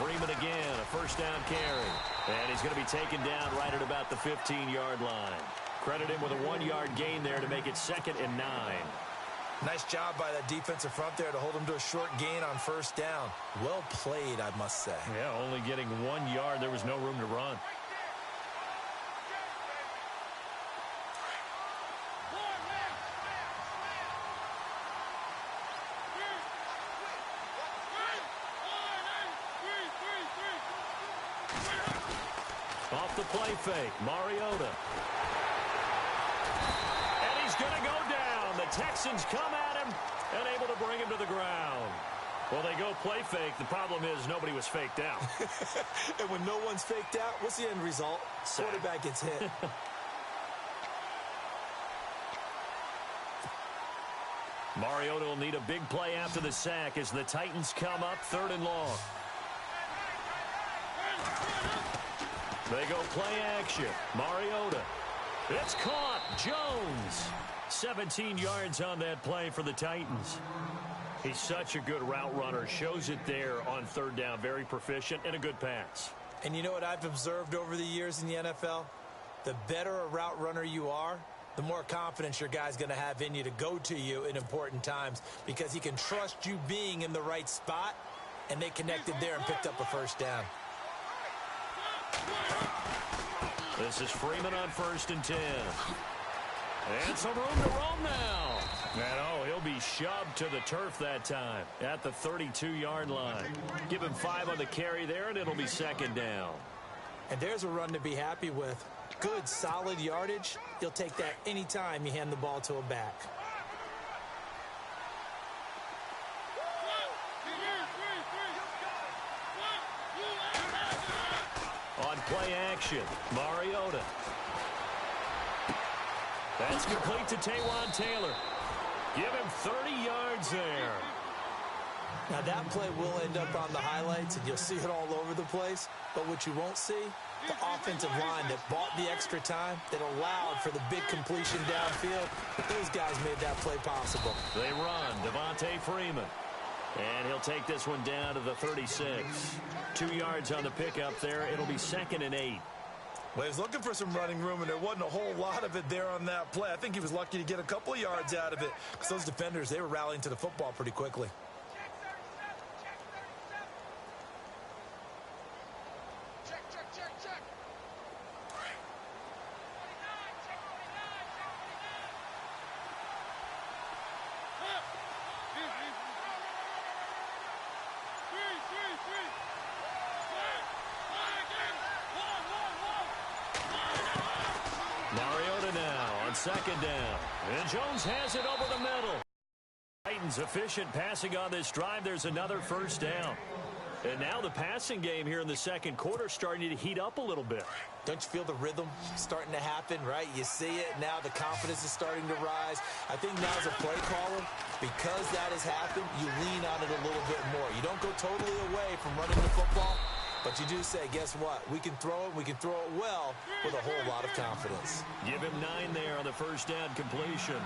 Freeman again, a first down carry. And he's going to be taken down right at about the 15-yard line. Credit him with a 1-yard gain there to make it 2nd and 9. Nice job by that defensive front there to hold him to a short gain on first down. Well played, I must say. Yeah, only getting 1 yard. There was no room to run. Off the play fake, Mariota. And he's going to go down. The Texans come at him and able to bring him to the ground. Well, they go play fake. The problem is nobody was faked out. And when no one's faked out, what's the end result? Quarterback gets hit. Mariota will need a big play after the sack as the Titans come up 3rd and long. They go play action. Mariota. It's caught. Jones. 17 yards on that play for the Titans. He's such a good route runner. Shows it there on 3rd down. Very proficient and a good pass. And you know what I've observed over the years in the NFL? The better a route runner you are, the more confidence your guy's going to have in you to go to you in important times because he can trust you being in the right spot, and they connected there and picked up a first down. This is Freeman on 1st and 10. And some room to roam now. And oh, he'll be shoved to the turf that time at the 32-yard line. Give him 5 on the carry there, and it'll be 2nd down. And there's a run to be happy with. Good, solid yardage. You'll take that anytime you hand the ball to a back. On play action, Mariota. That's complete to Taywan Taylor. Give him 30 yards there. Now that play will end up on the highlights, and you'll see it all over the place. But what you won't see, the offensive line that bought the extra time, that allowed for the big completion downfield. Those guys made that play possible. They run, Devontae Freeman. And he'll take this one down to the 36. 2 yards on the pickup there. It'll be 2nd and 8. Well, he was looking for some running room, and there wasn't a whole lot of it there on that play. I think he was lucky to get a couple of yards out of it because those defenders, they were rallying to the football pretty quickly. Mariota now on 2nd down. And Jones has it over the middle. Titans efficient passing on this drive. There's another first down. And now the passing game here in the 2nd quarter starting to heat up a little bit. Don't you feel the rhythm starting to happen, right? You see it now. The confidence is starting to rise. I think now as a play caller, because that has happened, you lean on it a little bit more. You don't go totally away from running the football, but you do say, guess what? We can throw it. We can throw it well with a whole lot of confidence. Give him 9 there on the first down completion.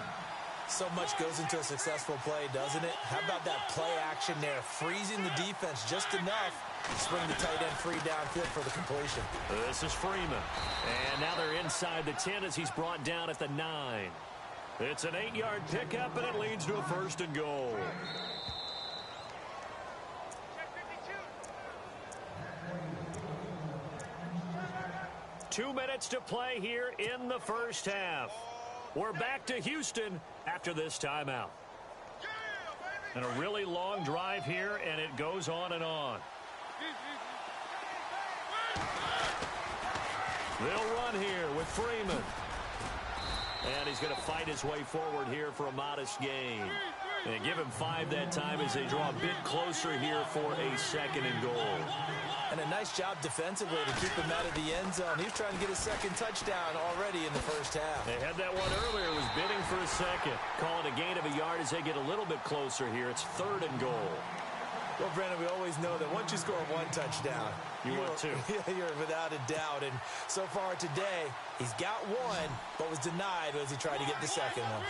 So much goes into a successful play, doesn't it? How about that play action there? Freezing the defense just enough to spring the tight end free downfield for the completion. This is Freeman. And now they're inside the 10 as he's brought down at the 9. It's an 8-yard pickup, and it leads to a 1st and goal. Two minutes to play here in the first half. We're back to Houston after this timeout. And a really long drive here, and it goes on and on. They'll run here with Freeman. And he's going to fight his way forward here for a modest gain. And give him 5 that time as they draw a bit closer here for a 2nd and goal. And a nice job defensively to keep him out of the end zone. He's trying to get his 2nd touchdown already in the first half. They had that one earlier. Was bidding for a 2nd. Call it a gain of a yard as they get a little bit closer here. It's 3rd and goal. Well, Brandon, we always know that once you score 1 touchdown, you want 2. You're without a doubt. And so far today, he's got 1, but was denied as he tried to get the 2nd one.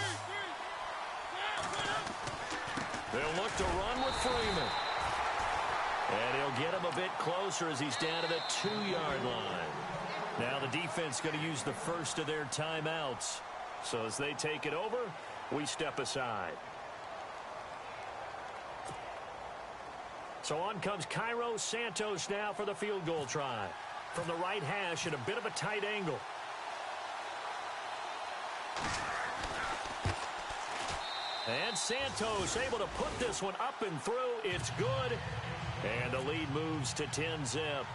They'll look to run with Freeman. And he'll get him a bit closer as he's down to the 2-yard line. Now the defense going to use the first of their timeouts. So as they take it over, we step aside. So on comes Cairo Santos now for the field goal try. From the right hash at a bit of a tight angle. And Santos able to put this one up and through. It's good. And the lead moves to 10-zip.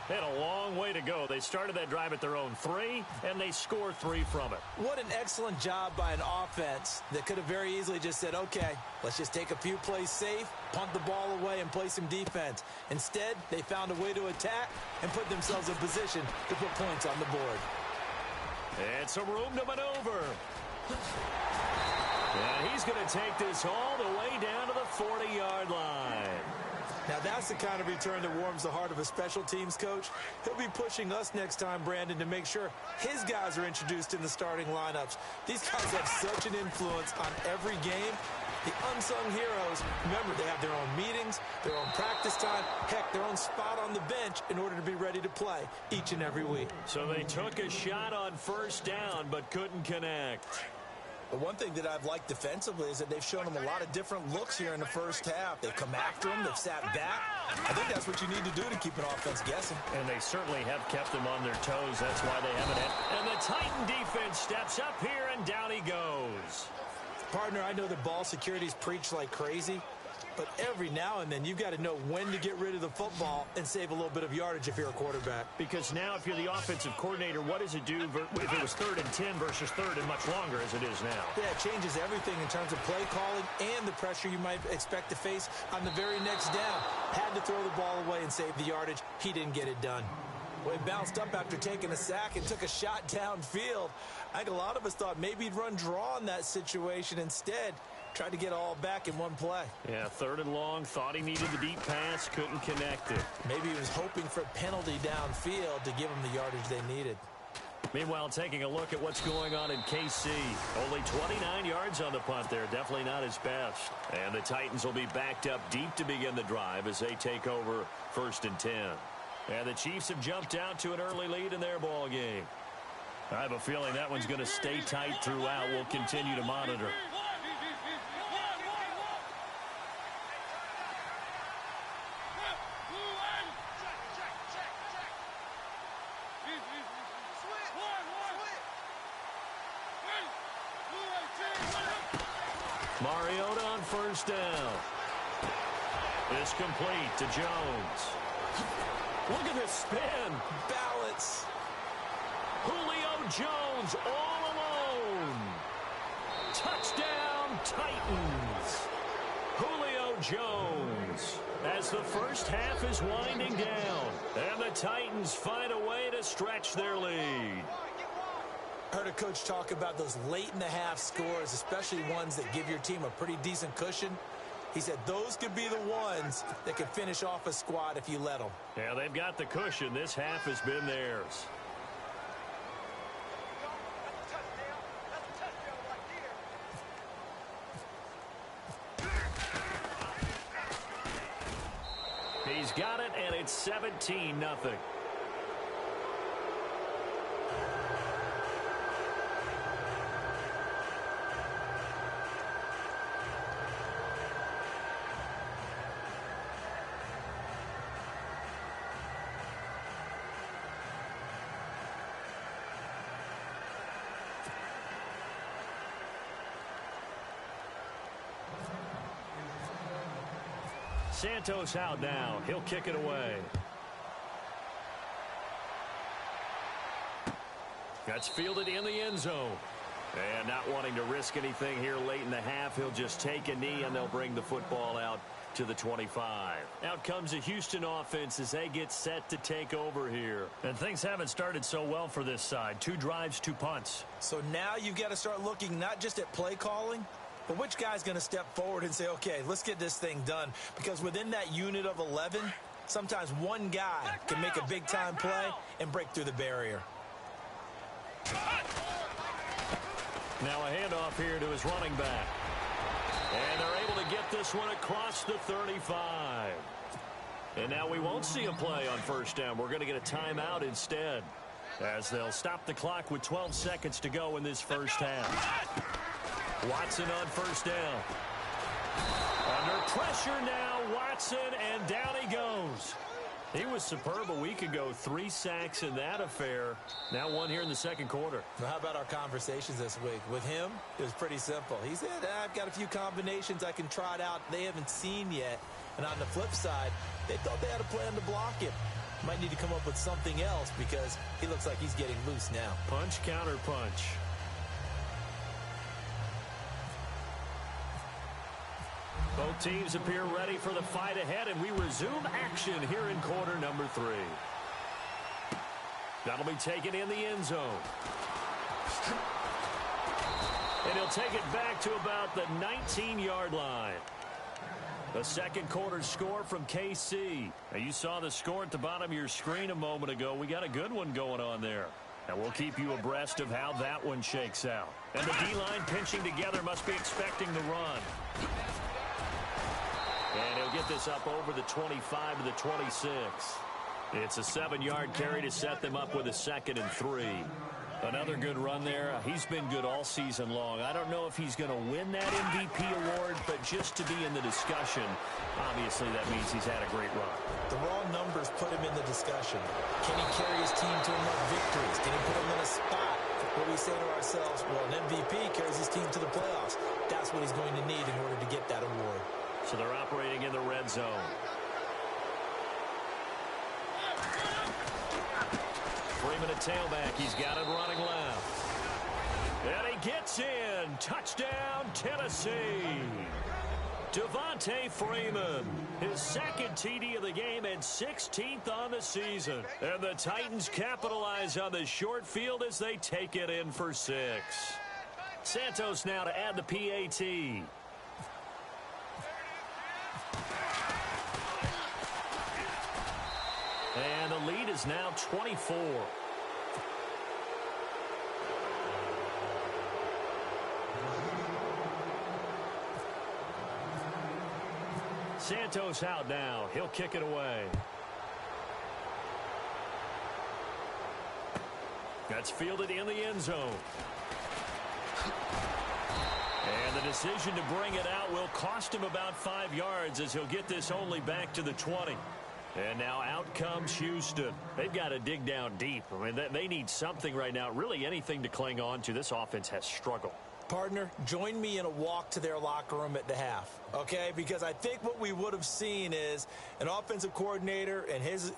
They had a long way to go. They started that drive at their own 3, and they scored 3 from it. What an excellent job by an offense that could have very easily just said, okay, let's just take a few plays safe, punt the ball away, and play some defense. Instead, they found a way to attack and put themselves in position to put points on the board. And some room to maneuver. And he's going to take this all the way down to the 40-yard line. Now, that's the kind of return that warms the heart of a special teams coach. He'll be pushing us next time, Brandon, to make sure his guys are introduced in the starting lineups. These guys have such an influence on every game. The unsung heroes, remember, they have their own meetings, their own practice time, heck, their own spot on the bench in order to be ready to play each and every week. So they took a shot on first down but couldn't connect. But one thing that I've liked defensively is that they've shown them a lot of different looks here in the first half. They've come after them. They've sat back. I think that's what you need to do to keep an offense guessing. And they certainly have kept them on their toes. That's why they haven't had. And the Titan defense steps up here, and down he goes. Partner, I know that ball security's preached like crazy, but every now and then you've got to know when to get rid of the football and save a little bit of yardage if you're a quarterback. Because now if you're the offensive coordinator, what does it do if it was 3rd and 10 versus 3rd and much longer as it is now? Yeah, it changes everything in terms of play calling and the pressure you might expect to face on the very next down. Had to throw the ball away and save the yardage. He didn't get it done. Well, he bounced up after taking a sack and took a shot downfield. I think a lot of us thought maybe he'd run draw in that situation. Instead, tried to get all back in one play. Yeah, 3rd and long, thought he needed the deep pass, couldn't connect it. Maybe he was hoping for a penalty downfield to give him the yardage they needed. Meanwhile, taking a look at what's going on in KC. Only 29 yards on the punt there. Definitely not his best. And the Titans will be backed up deep to begin the drive as they take over 1st and 10. And the Chiefs have jumped out to an early lead in their ball game. I have a feeling that one's going to stay tight throughout. We'll continue to monitor. Mariota on first down. It's complete to Jones. Look at this spin. Balance. Julio Jones all alone. Touchdown, Titans. Julio Jones as the first half is winding down. And the Titans find a way to stretch their lead. Heard a coach talk about those late-in-the-half scores, especially ones that give your team a pretty decent cushion. He said those could be the ones that could finish off a squad if you let them. Yeah, they've got the cushion. This half has been theirs. He's got it, and it's 17-0. Santos out now. He'll kick it away. That's fielded in the end zone. And not wanting to risk anything here late in the half, he'll just take a knee and they'll bring the football out to the 25. Out comes the Houston offense as they get set to take over here. And things haven't started so well for this side. 2 drives, 2 punts. So now you've got to start looking not just at play calling, but which guy's going to step forward and say, okay, let's get this thing done. Because within that unit of 11, sometimes one guy can make a big-time play and break through the barrier. Now a handoff here to his running back. And they're able to get this one across the 35. And now we won't see a play on first down. We're going to get a timeout instead, as they'll stop the clock with 12 seconds to go in this first half. Watson on first down. Under pressure now, Watson, and down he goes. He was superb a week ago. 3 sacks in that affair. Now 1 here in the second quarter. Now, how about our conversations this week? With him, it was pretty simple. He said, I've got a few combinations I can try it out they haven't seen yet. And on the flip side, they thought they had a plan to block him. Might need to come up with something else because he looks like he's getting loose now. Punch, counter punch. Both teams appear ready for the fight ahead, and we resume action here in quarter number 3. That'll be taken in the end zone. And he'll take it back to about the 19-yard line. The second quarter score from KC. Now, you saw the score at the bottom of your screen a moment ago. We got a good one going on there. And we'll keep you abreast of how that one shakes out. And the D-line pinching together must be expecting the run. And he'll get this up over the 25 to the 26. It's a 7-yard carry to set them up with a 2nd and 3. Another good run there. He's been good all season long. I don't know if he's going to win that MVP award, but just to be in the discussion, obviously that means he's had a great run. The raw numbers put him in the discussion. Can he carry his team to enough victories? Can he put him in a spot where we say to ourselves, well, an MVP carries his team to the playoffs? That's what he's going to need in order to get that award. So they're operating in the red zone. Freeman at tailback. He's got it running left. And he gets in. Touchdown, Tennessee. Devontae Freeman, his 2nd TD of the game and 16th on the season. And the Titans capitalize on the short field as they take it in for 6. Santos now to add the PAT. And the lead is now 24. Santos out now. He'll kick it away. That's fielded in the end zone. And the decision to bring it out will cost him about 5 yards as he'll get this only back to the 20. And now out comes Houston. They've got to dig down deep. I mean, they need something right now, really anything to cling on to. This offense has struggled. Partner, join me in a walk to their locker room at the half, okay? Because I think what we would have seen is an offensive coordinator and his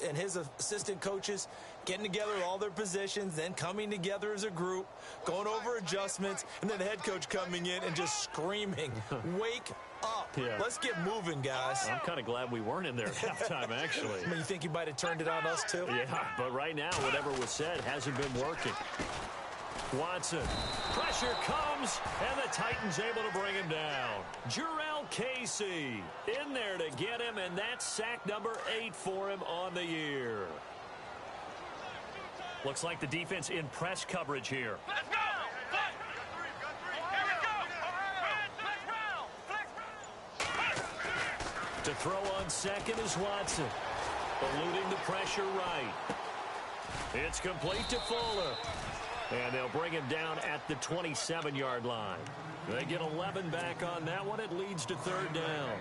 assistant coaches getting together at all their positions, then coming together as a group, going over adjustments, and then the head coach coming in and just screaming, wake up. Yeah. Let's get moving, guys. I'm kind of glad we weren't in there at halftime, actually. I mean, you think you might have turned it on us, too? Yeah, but right now, whatever was said hasn't been working. Watson. Pressure comes, and the Titans able to bring him down. Jarrell Casey in there to get him, and that's sack number 8 for him on the year. Looks like the defense in press coverage here. Let's go! To throw on second is Watson. Eluding the pressure right. It's complete to Fuller. And they'll bring him down at the 27-yard line. They get 11 back on that one. It leads to 3rd down.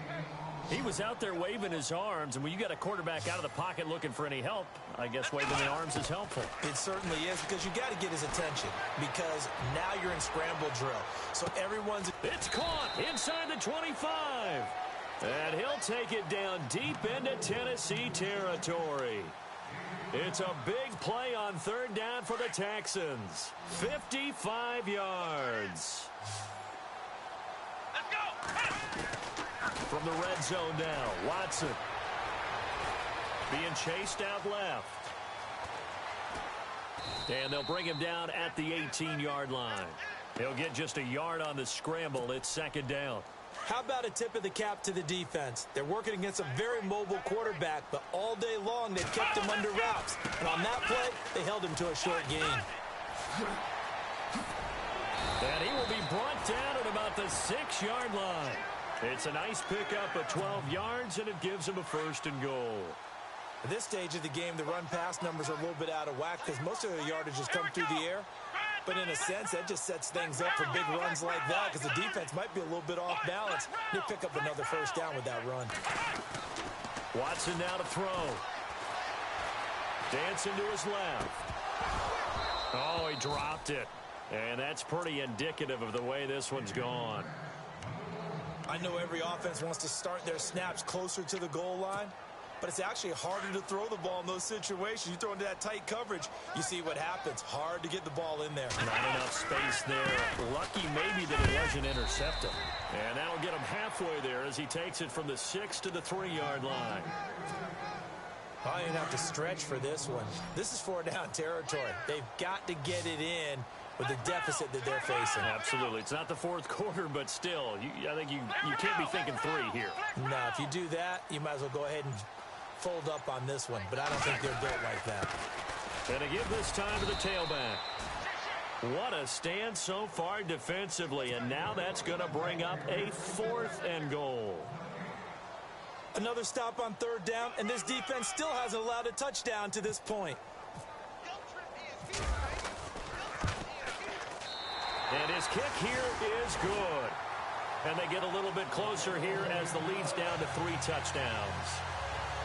He was out there waving his arms, and when you got a quarterback out of the pocket looking for any help, I guess waving the arms is helpful. It certainly is, because you got to get his attention, because now you're in scramble drill. So everyone's... It's caught inside the 25. And he'll take it down deep into Tennessee territory. It's a big play on 3rd down for the Texans. 55 yards. Let's go! From the red zone now, Watson. Being chased out left. And they'll bring him down at the 18-yard line. He'll get just a yard on the scramble. It's 2nd down. How about a tip of the cap to the defense? They're working against a very mobile quarterback, but all day long they've kept him under wraps. And on that play, they held him to a short gain. And he will be brought down at about the 6-yard line. It's a nice pickup of 12 yards, and it gives him a 1st and goal. At this stage of the game, the run-pass numbers are a little bit out of whack because most of the yardage has come through the air. But in a sense, that just sets things up for big runs like that because the defense might be a little bit off balance. They pick up another first down with that run. Watson now to throw. Dancing to his left. Oh, he dropped it. And that's pretty indicative of the way this one's gone. I know every offense wants to start their snaps closer to the goal line, but it's actually harder to throw the ball in those situations. You throw into that tight coverage, you see what happens. Hard to get the ball in there. Not enough space there. Lucky maybe that it wasn't intercepted. And that'll get him halfway there as he takes it from the 6 to the 3-yard line. I didn't have to stretch for this one. This is 4-down territory. They've got to get it in with the deficit that they're facing. Absolutely. It's not the fourth quarter, but still, I think you can't be thinking 3 here. No, if you do that, you might as well go ahead and fold up on this one, but I don't think they're built like that. And to give this time to the tailback. What a stand so far defensively, and now that's going to bring up a 4th and goal. Another stop on 3rd down, and this defense still hasn't allowed a touchdown to this point. And his kick here is good. And they get a little bit closer here as the lead's down to 3 touchdowns.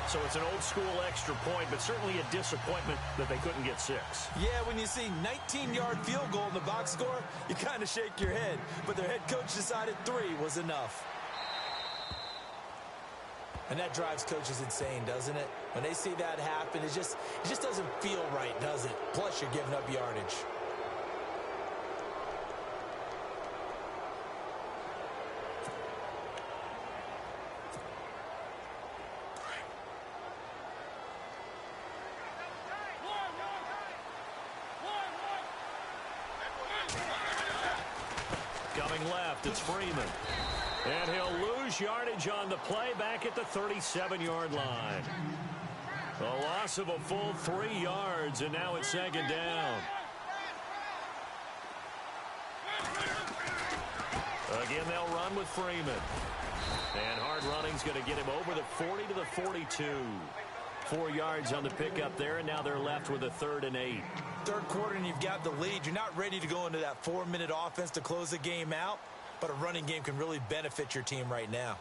So it's an old-school extra point, but certainly a disappointment that they couldn't get 6. Yeah, when you see 19-yard field goal in the box score, you kind of shake your head. But their head coach decided 3 was enough. And that drives coaches insane, doesn't it? When they see that happen, it just doesn't feel right, does it? Plus, you're giving up yardage. Coming left, it's Freeman. And he'll lose yardage on the play back at the 37-yard line. A loss of a full 3 yards, and now it's 2nd down. Again, they'll run with Freeman. And hard running's going to get him over the 40 to the 42. 4 yards on the pickup there, and now they're left with a 3rd and 8. 3rd quarter, and you've got the lead. You're not ready to go into that 4-minute offense to close the game out, but a running game can really benefit your team right now.